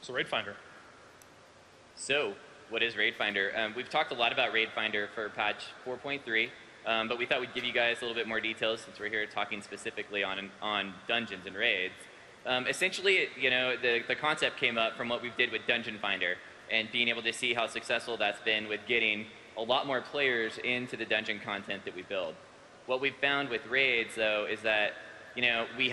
So Raid Finder. So, what is Raid Finder? We've talked a lot about Raid Finder for patch 4.3, but we thought we'd give you guys a little bit more details since we're here talking specifically on dungeons and raids. Essentially, the concept came up from what we did with Dungeon Finder and being able to see how successful that's been with getting a lot more players into the dungeon content that we build. What we've found with raids, though, is that we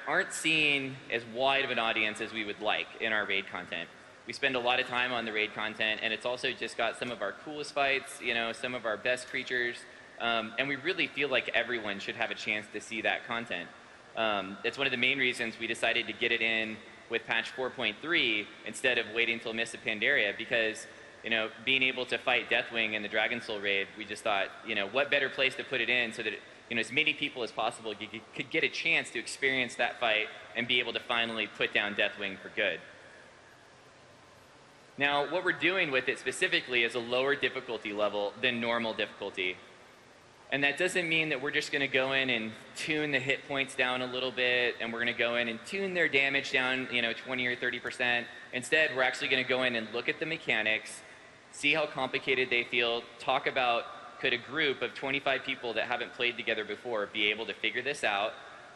aren't seeing as wide of an audience as we would like in our raid content. We spend a lot of time on the raid content, and it's also just got some of our coolest fights, some of our best creatures, and we really feel like everyone should have a chance to see that content. It's one of the main reasons we decided to get it in with patch 4.3 instead of waiting until Mists of Pandaria, because being able to fight Deathwing in the Dragon Soul raid, we just thought, what better place to put it in so that as many people as possible could get a chance to experience that fight and be able to finally put down Deathwing for good. Now, what we're doing with it specifically is a lower difficulty level than normal difficulty. And that doesn't mean that we're just going to go in and tune the hit points down a little bit, and we're going to go in and tune their damage down 20 or 30%. Instead, we're actually going to go in and look at the mechanics, see how complicated they feel, talk about could a group of 25 people that haven't played together before be able to figure this out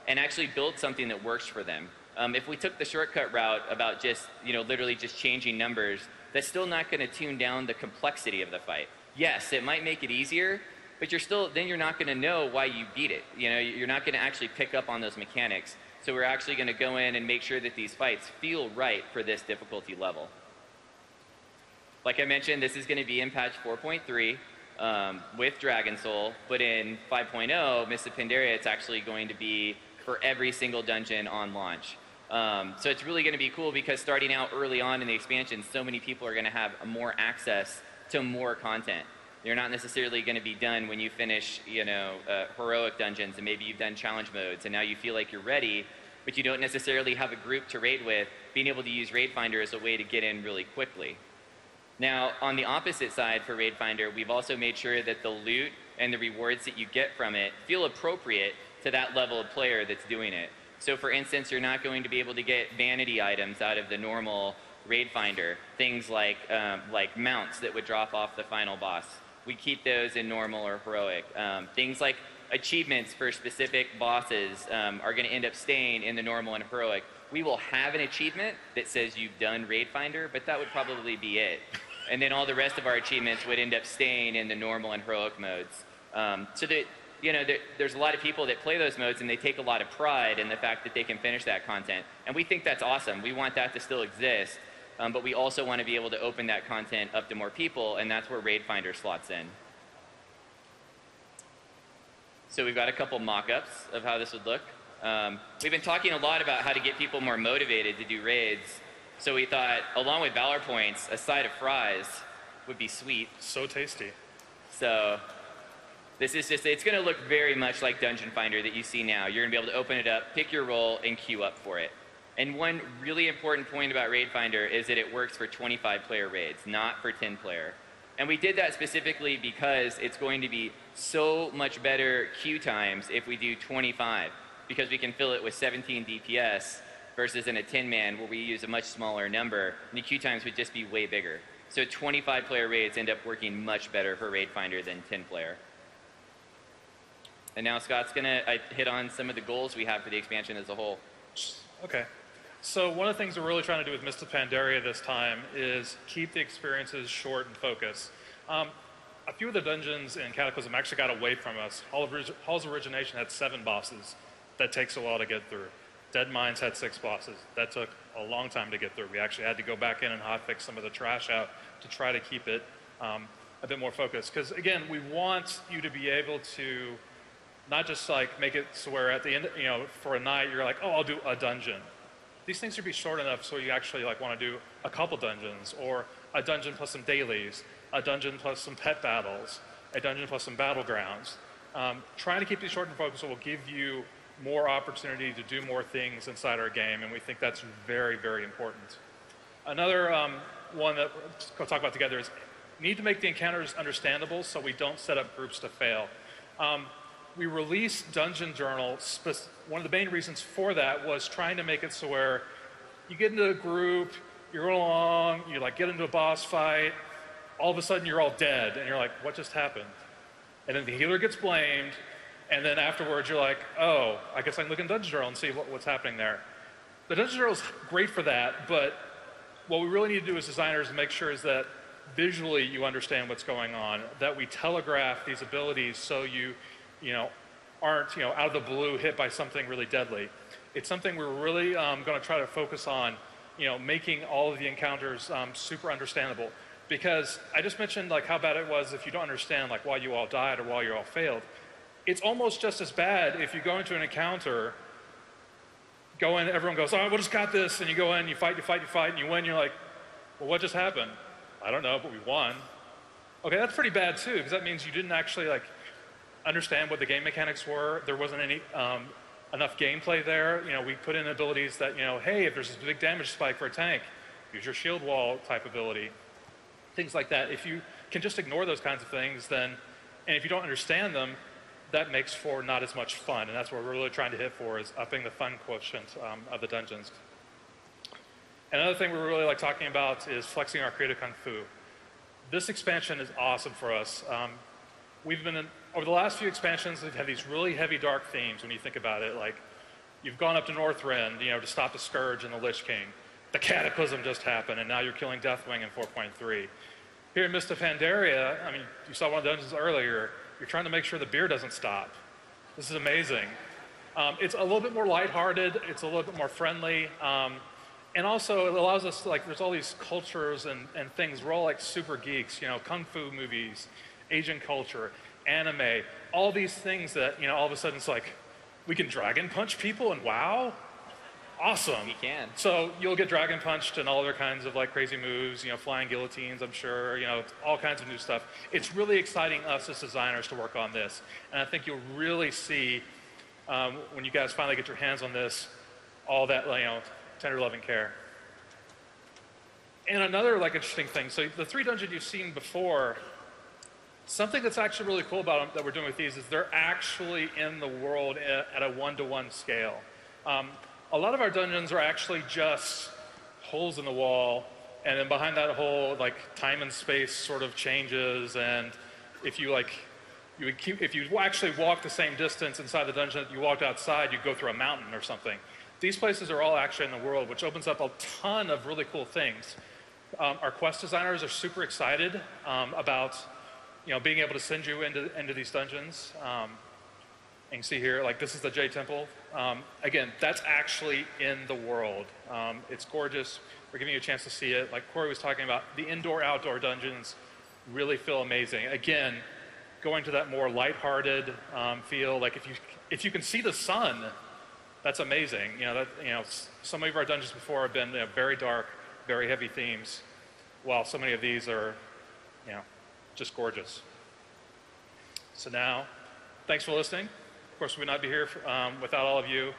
and actually build something that works for them. If we took the shortcut route about just, literally just changing numbers, that's still not going to tune down the complexity of the fight. Yes, it might make it easier, but then you're not going to know why you beat it. You're not going to actually pick up on those mechanics. So we're actually going to go in and make sure that these fights feel right for this difficulty level. Like I mentioned, this is going to be in patch 4.3 with Dragon Soul, but in 5.0, Mists of Pandaria, it's actually going to be for every single dungeon on launch. So it's really going to be cool because starting out early on in the expansion, so many people are going to have more access to more content. You're not necessarily going to be done when you finish, heroic dungeons and maybe you've done challenge modes and now you feel like you're ready, but you don't necessarily have a group to raid with. Being able to use Raid Finder is a way to get in really quickly. Now, on the opposite side for Raid Finder, we've also made sure that the loot and the rewards that you get from it feel appropriate to that level of player that's doing it. So for instance, you're not going to be able to get vanity items out of the normal Raid Finder, things like mounts that would drop off the final boss. We keep those in normal or heroic. Things like achievements for specific bosses are going to end up staying in the normal and heroic. We will have an achievement that says you've done Raid Finder, but that would probably be it. And then all the rest of our achievements would end up staying in the normal and heroic modes. So that there's a lot of people that play those modes and they take a lot of pride in the fact that they can finish that content. And we think that's awesome. We want that to still exist. But we also want to be able to open that content up to more people, and that's where Raid Finder slots in. So we've got a couple mock-ups of how this would look. We've been talking a lot about how to get people more motivated to do raids. So we thought, along with Valor Points, a side of fries would be sweet. So tasty. So this is it's going to look very much like Dungeon Finder that you see now. You're going to be able to open it up, pick your role, and queue up for it. And one really important point about Raid Finder is that it works for 25-player raids, not for 10-player. And we did that specifically because it's going to be so much better queue times if we do 25, because we can fill it with 17 DPS versus in a 10-man where we use a much smaller number, and the queue times would just be way bigger. So 25-player raids end up working much better for Raid Finder than 10-player. And now Scott's going to hit on some of the goals we have for the expansion as a whole. Okay. So one of the things we're really trying to do with Mists of Pandaria this time is keep the experiences short and focused. A few of the dungeons in Cataclysm actually got away from us. Halls of Origination had 7 bosses. That takes a while to get through. Dead Mines had 6 bosses. That took a long time to get through. We actually had to go back in and hotfix some of the trash out to try to keep it a bit more focused. Because again, we want you to be able to not just like make it so where at the end, for a night you're like, oh, I'll do a dungeon. These things should be short enough so you actually like want to do a couple dungeons, or a dungeon plus some dailies, a dungeon plus some pet battles, a dungeon plus some battlegrounds. Trying to keep these short and focused will give you more opportunity to do more things inside our game, and we think that's very, very important. Another one that we'll talk about together is need to make the encounters understandable so we don't set up groups to fail. We released Dungeon Journal. One of the main reasons for that was trying to make it so where you get into a group, you're going along, you like get into a boss fight, all of a sudden you're all dead, and you're like, what just happened? And then the healer gets blamed, and then afterwards you're like, oh, I guess I can look in Dungeon Journal and see what's happening there. The Dungeon Journal is great for that, but what we really need to do as designers is make sure is that visually you understand what's going on, that we telegraph these abilities so you aren't out of the blue hit by something really deadly. It's something we're really going to try to focus on, making all of the encounters super understandable. Because I just mentioned like how bad it was if you don't understand like why you all died or why you all failed. It's almost just as bad if you go into an encounter, go in, everyone goes, oh, we just got this, and you go in, you fight, and you win, you're like, well, what just happened? I don't know, but we won. Okay, that's pretty bad too, because that means you didn't actually like understand what the game mechanics were. There wasn't any enough gameplay there. We put in abilities that, hey, if there's this big damage spike for a tank, use your shield wall type ability. Things like that. If you can just ignore those kinds of things, then, and if you don't understand them, that makes for not as much fun. And that's what we're really trying to hit for, is upping the fun quotient of the dungeons. Another thing we're really like talking about is flexing our creative kung fu. This expansion is awesome for us. Over the last few expansions, we've had these really heavy dark themes when you think about it. Like, you've gone up to Northrend, to stop the Scourge and the Lich King. The Cataclysm just happened, and now you're killing Deathwing in 4.3. Here in Mist of Pandaria, you saw one of the dungeons earlier, you're trying to make sure the beer doesn't stop. This is amazing. It's a little bit more lighthearted, it's a little bit more friendly, and also it allows us to, like, there's all these cultures and things. We're all like super geeks, kung fu movies, Asian culture, anime, all these things that, all of a sudden it's like, we can dragon punch people and wow? Awesome. You can. So you'll get dragon punched and all other kinds of like crazy moves, flying guillotines, I'm sure, all kinds of new stuff. It's really exciting us as designers to work on this. And I think you'll really see, when you guys finally get your hands on this, all that, tender loving care. And another like interesting thing, so the 3 dungeons you've seen before, something that's actually really cool about them that we're doing with these is they're actually in the world at a 1-to-1 scale. A lot of our dungeons are actually just holes in the wall, and then behind that hole, like time and space sort of changes, and if you actually walk the same distance inside the dungeon that you walked outside, you'd go through a mountain or something. These places are all actually in the world, which opens up a ton of really cool things. Our quest designers are super excited about being able to send you into these dungeons. You can see here, like this is the J Temple. Again, that's actually in the world. It's gorgeous. We're giving you a chance to see it. Like Corey was talking about, the indoor-outdoor dungeons really feel amazing. Again, going to that more lighthearted feel. Like if you can see the sun, that's amazing. Some of our dungeons before have been very dark, very heavy themes, while so many of these are, just gorgeous. So now, thanks for listening. Of course, we would not be here without all of you.